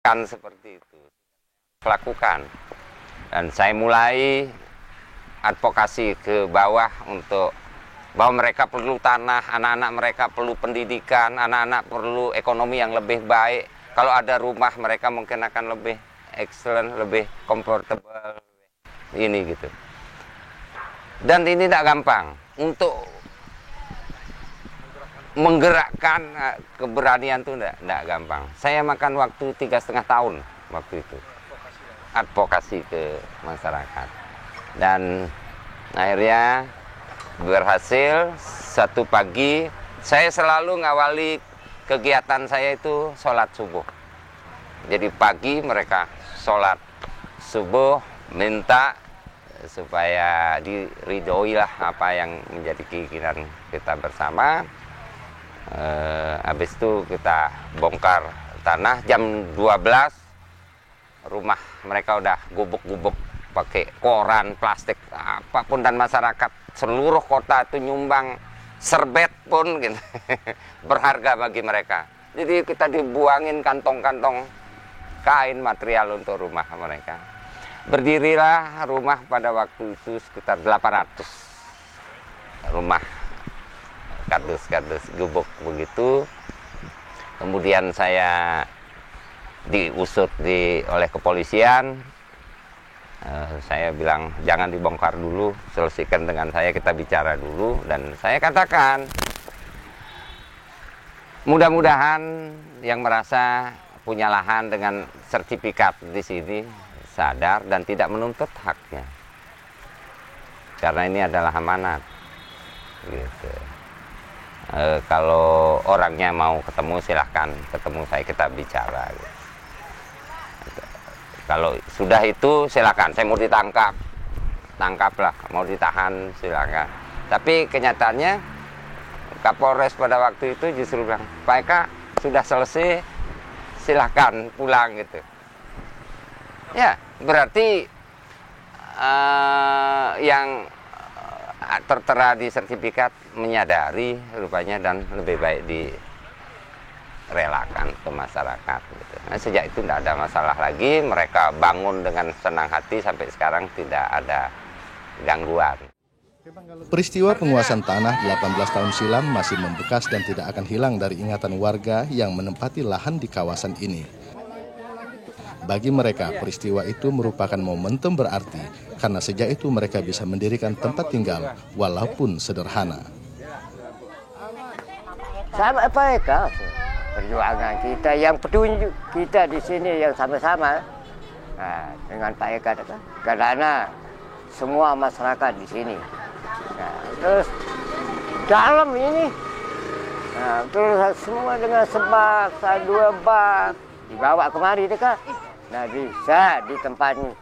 kan seperti itu lakukan, dan saya mulai advokasi ke bawah untuk bahwa mereka perlu tanah, anak-anak mereka perlu pendidikan, anak-anak perlu ekonomi yang lebih baik. Kalau ada rumah mereka mungkin akan lebih excellent, lebih comfortable ini gitu. Dan ini tidak gampang untuk menggerakkan keberanian itu tidak gampang. Saya makan waktu 3,5 tahun waktu itu advokasi ke masyarakat, dan akhirnya berhasil. Satu pagi saya selalu ngawali kegiatan saya itu sholat subuh. Jadi pagi mereka sholat subuh, minta supaya diridhoi lah apa yang menjadi keinginan kita bersama. Habis itu kita bongkar tanah. Jam 12 rumah mereka udah gubuk-gubuk pakai koran, plastik, apapun, dan masyarakat seluruh kota itu nyumbang serbet pun gitu. Berharga bagi mereka. Jadi kita dibuangin kantong-kantong kain material untuk rumah mereka. Berdirilah rumah pada waktu itu sekitar 800 rumah kardus-kardus gubuk begitu. Kemudian saya diusut oleh kepolisian. Saya bilang jangan dibongkar dulu, selesaikan dengan saya, kita bicara dulu. Dan saya katakan mudah-mudahan yang merasa punya lahan dengan sertifikat di sini sadar dan tidak menuntut haknya, karena ini adalah amanat gitu. Kalau orangnya mau ketemu silahkan ketemu saya, kita bicara gitu. Kalau sudah itu silakan, saya mau ditangkap, tangkaplah, mau ditahan silakan. Tapi kenyataannya Kapolres pada waktu itu justru bilang, Pak Eka sudah selesai, silahkan pulang gitu. Ya berarti yang tertera di sertifikat menyadari rupanya, dan lebih baik direlakan ke masyarakat gitu. Nah, sejak itu tidak ada masalah lagi, mereka bangun dengan senang hati, sampai sekarang tidak ada gangguan. Peristiwa penguasaan tanah 18 tahun silam masih membekas dan tidak akan hilang dari ingatan warga yang menempati lahan di kawasan ini. Bagi mereka, peristiwa itu merupakan momentum berarti, karena sejak itu mereka bisa mendirikan tempat tinggal, walaupun sederhana. Sama Pak Eka, perjuangan kita yang petunjuk kita di sini yang sama-sama. Nah, dengan Pak Eka, karena semua masyarakat di sini. Nah, terus dalam ini, nah, terus semua dengan sebak, 2 bak dibawa kemari dekat. Nah, bisa ditempatnya.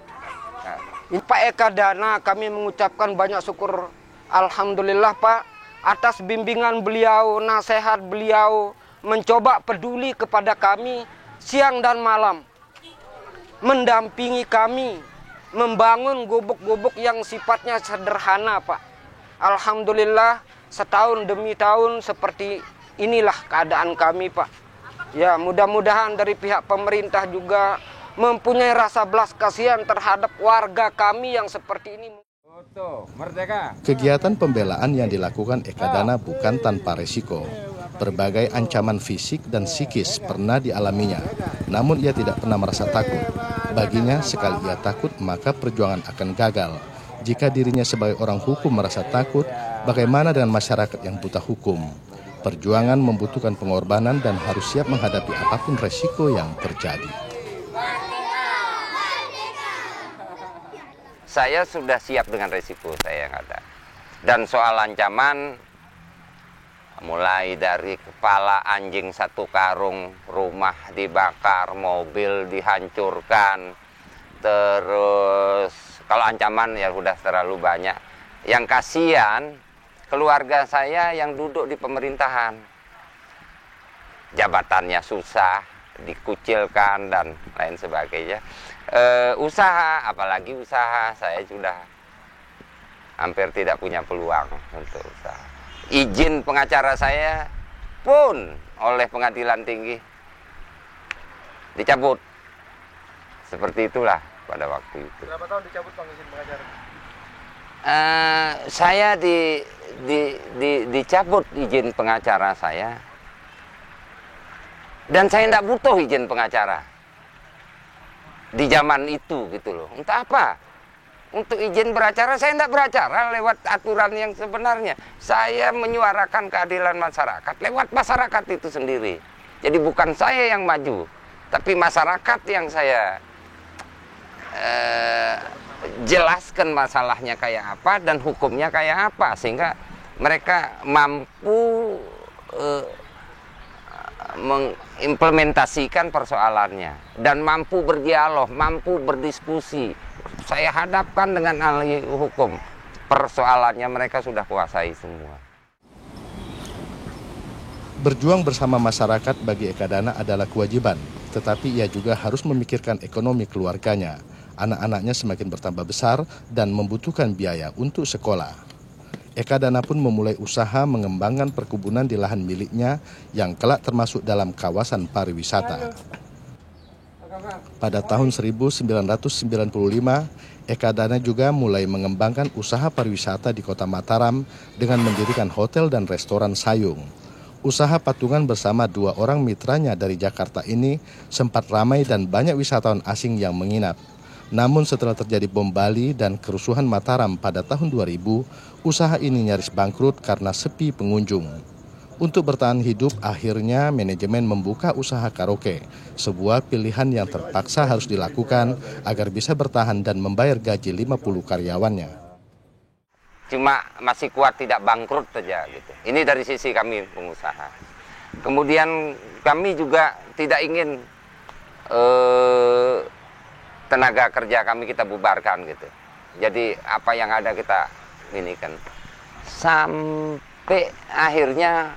Nah, Pak Eka Dana, kami mengucapkan banyak syukur, alhamdulillah Pak, atas bimbingan beliau, nasihat beliau, mencoba peduli kepada kami siang dan malam, mendampingi kami, membangun gubuk-gubuk yang sifatnya sederhana Pak. Alhamdulillah, setahun demi tahun seperti inilah keadaan kami Pak. Ya, mudah-mudahan dari pihak pemerintah juga mempunyai rasa belas kasihan terhadap warga kami yang seperti ini. Kegiatan pembelaan yang dilakukan Eka Dana bukan tanpa resiko. Berbagai ancaman fisik dan psikis pernah dialaminya, namun ia tidak pernah merasa takut. Baginya, sekali ia takut, maka perjuangan akan gagal. Jika dirinya sebagai orang hukum merasa takut, bagaimana dengan masyarakat yang buta hukum? Perjuangan membutuhkan pengorbanan dan harus siap menghadapi apapun resiko yang terjadi. Saya sudah siap dengan resiko saya yang ada. Dan soal ancaman, mulai dari kepala anjing 1 karung, rumah dibakar, mobil dihancurkan, terus kalau ancaman ya sudah terlalu banyak. Yang kasihan keluarga saya yang duduk di pemerintahan, jabatannya susah, dikucilkan dan lain sebagainya. Usaha, apalagi usaha, saya sudah hampir tidak punya peluang untuk usaha. Izin pengacara saya pun oleh pengadilan tinggi dicabut seperti itulah pada waktu itu. Berapa tahun dicabut Bang izin pengacara? Saya dicabut izin pengacara saya, dan saya tidak butuh izin pengacara di zaman itu gitu loh. Entah apa, untuk izin beracara saya tidak beracara lewat aturan yang sebenarnya. Saya menyuarakan keadilan masyarakat lewat masyarakat itu sendiri. Jadi bukan saya yang maju, tapi masyarakat yang saya jelaskan masalahnya kayak apa dan hukumnya kayak apa, sehingga mereka mampu mengimplementasikan persoalannya dan mampu berdialog, mampu berdiskusi. Saya hadapkan dengan ahli hukum, persoalannya mereka sudah kuasai semua. Berjuang bersama masyarakat bagi Eka Dana adalah kewajiban, tetapi ia juga harus memikirkan ekonomi keluarganya. Anak-anaknya semakin bertambah besar dan membutuhkan biaya untuk sekolah. Eka Dana pun memulai usaha mengembangkan perkebunan di lahan miliknya yang kelak termasuk dalam kawasan pariwisata. Pada tahun 1995, Eka Dana juga mulai mengembangkan usaha pariwisata di Kota Mataram dengan mendirikan hotel dan restoran Sayung. Usaha patungan bersama 2 orang mitranya dari Jakarta ini sempat ramai dan banyak wisatawan asing yang menginap. Namun setelah terjadi bom Bali dan kerusuhan Mataram pada tahun 2000, usaha ini nyaris bangkrut karena sepi pengunjung. Untuk bertahan hidup, akhirnya manajemen membuka usaha karaoke, sebuah pilihan yang terpaksa harus dilakukan agar bisa bertahan dan membayar gaji 50 karyawannya. Cuma masih kuat tidak bangkrut saja gitu. Ini dari sisi kami pengusaha. Kemudian kami juga tidak ingin tenaga kerja kami kita bubarkan gitu. Jadi apa yang ada kita ini kan. Sampai akhirnya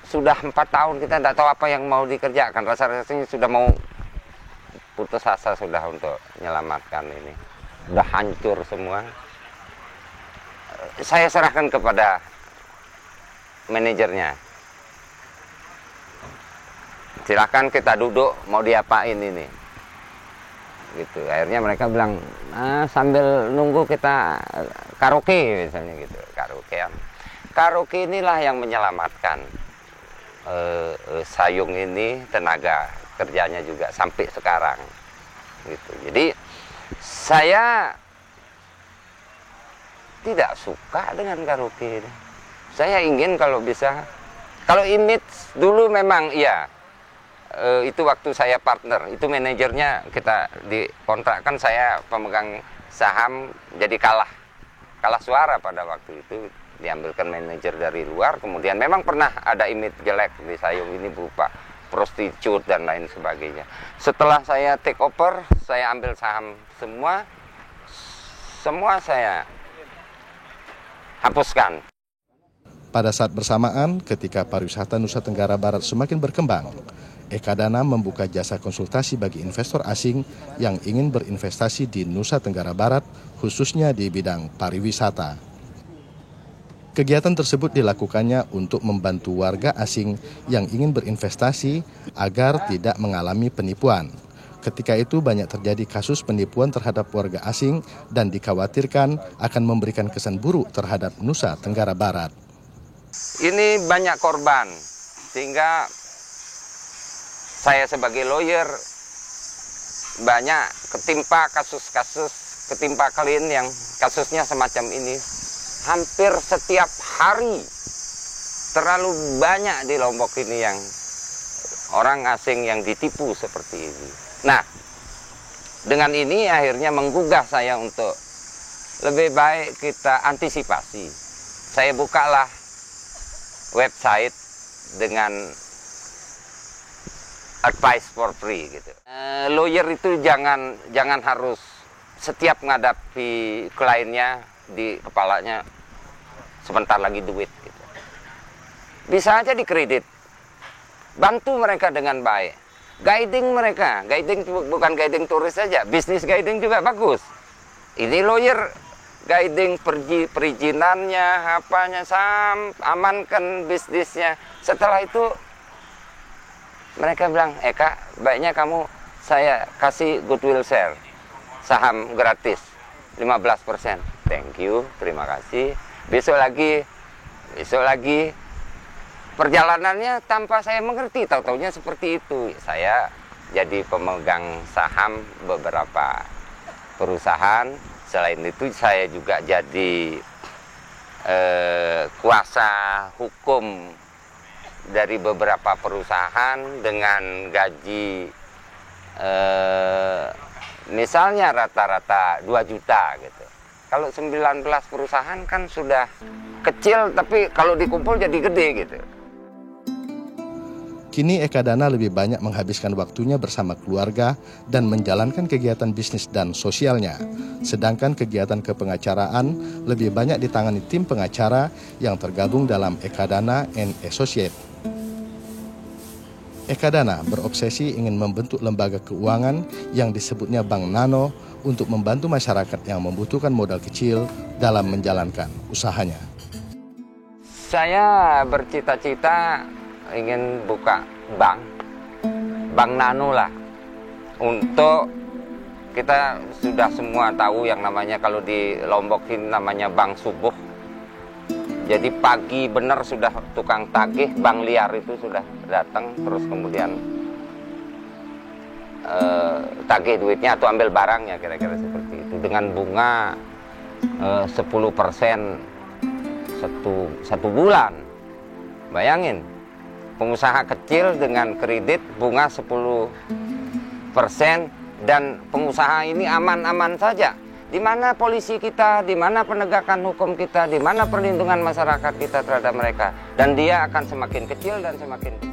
sudah 4 tahun kita tidak tahu apa yang mau dikerjakan. Rasa-rasanya sudah mau putus asa sudah untuk menyelamatkan ini. Sudah hancur semua. Saya serahkan kepada manajernya. Silakan kita duduk, mau diapain ini? Gitu. Akhirnya mereka bilang, sambil nunggu kita karaoke misalnya gitu, karaokean. Karaoke inilah yang menyelamatkan Sayung ini, tenaga kerjanya juga sampai sekarang. Gitu. Jadi saya tidak suka dengan karaoke. Saya ingin kalau bisa, kalau image dulu memang iya. Itu waktu saya partner, itu manajernya kita dikontrakkan, saya pemegang saham, jadi kalah suara pada waktu itu, diambilkan manajer dari luar. Kemudian memang pernah ada image jelek di Sayung ini berupa prostitut dan lain sebagainya. Setelah saya take over, saya ambil saham semua saya hapuskan. Pada saat bersamaan, ketika pariwisata Nusa Tenggara Barat semakin berkembang, Eka Dana membuka jasa konsultasi bagi investor asing yang ingin berinvestasi di Nusa Tenggara Barat, khususnya di bidang pariwisata. Kegiatan tersebut dilakukannya untuk membantu warga asing yang ingin berinvestasi agar tidak mengalami penipuan. Ketika itu banyak terjadi kasus penipuan terhadap warga asing dan dikhawatirkan akan memberikan kesan buruk terhadap Nusa Tenggara Barat. Ini banyak korban, sehingga saya sebagai lawyer banyak ketimpa kasus-kasus, ketimpa klien yang kasusnya semacam ini. Hampir setiap hari, terlalu banyak di Lombok ini yang orang asing yang ditipu seperti ini. Nah, dengan ini akhirnya menggugah saya untuk lebih baik kita antisipasi. Saya bukalah website dengan advice for free gitu. Lawyer itu jangan harus setiap menghadapi kliennya di kepalanya sebentar lagi duit gitu. Bisa aja dikredit. Bantu mereka dengan baik. Guiding mereka, guiding bukan guiding turis saja, bisnis guiding juga bagus. Ini lawyer guiding perizinannya, apanya, amankan bisnisnya. Setelah itu mereka bilang, Eka, baiknya kamu saya kasih goodwill share, saham gratis 15%. Thank you, terima kasih. Besok lagi. Perjalanannya tanpa saya mengerti, tahu-taunya seperti itu. Saya jadi pemegang saham beberapa perusahaan. Selain itu saya juga jadi kuasa hukum dari beberapa perusahaan dengan gaji misalnya rata-rata 2 juta gitu. Kalau 19 perusahaan kan sudah kecil, tapi kalau dikumpul jadi gede gitu. Kini Eka Dana lebih banyak menghabiskan waktunya bersama keluarga dan menjalankan kegiatan bisnis dan sosialnya. Sedangkan kegiatan kepengacaraan lebih banyak ditangani tim pengacara yang tergabung dalam Eka Dana and Associate. Eka Dana berobsesi ingin membentuk lembaga keuangan yang disebutnya Bank Nano untuk membantu masyarakat yang membutuhkan modal kecil dalam menjalankan usahanya. Saya bercita-cita ingin buka bank nano lah. Untuk kita sudah semua tahu yang namanya kalau di Lombok ini namanya bank subuh. Jadi pagi benar sudah tukang tagih, bank liar itu sudah datang, terus kemudian tagih duitnya atau ambil barangnya, kira-kira seperti itu. Dengan bunga 10% satu bulan. Bayangin, pengusaha kecil dengan kredit bunga 10% dan pengusaha ini aman-aman saja. Di mana polisi kita, di mana penegakan hukum kita, di mana perlindungan masyarakat kita terhadap mereka. Dan dia akan semakin kecil dan semakin kecil.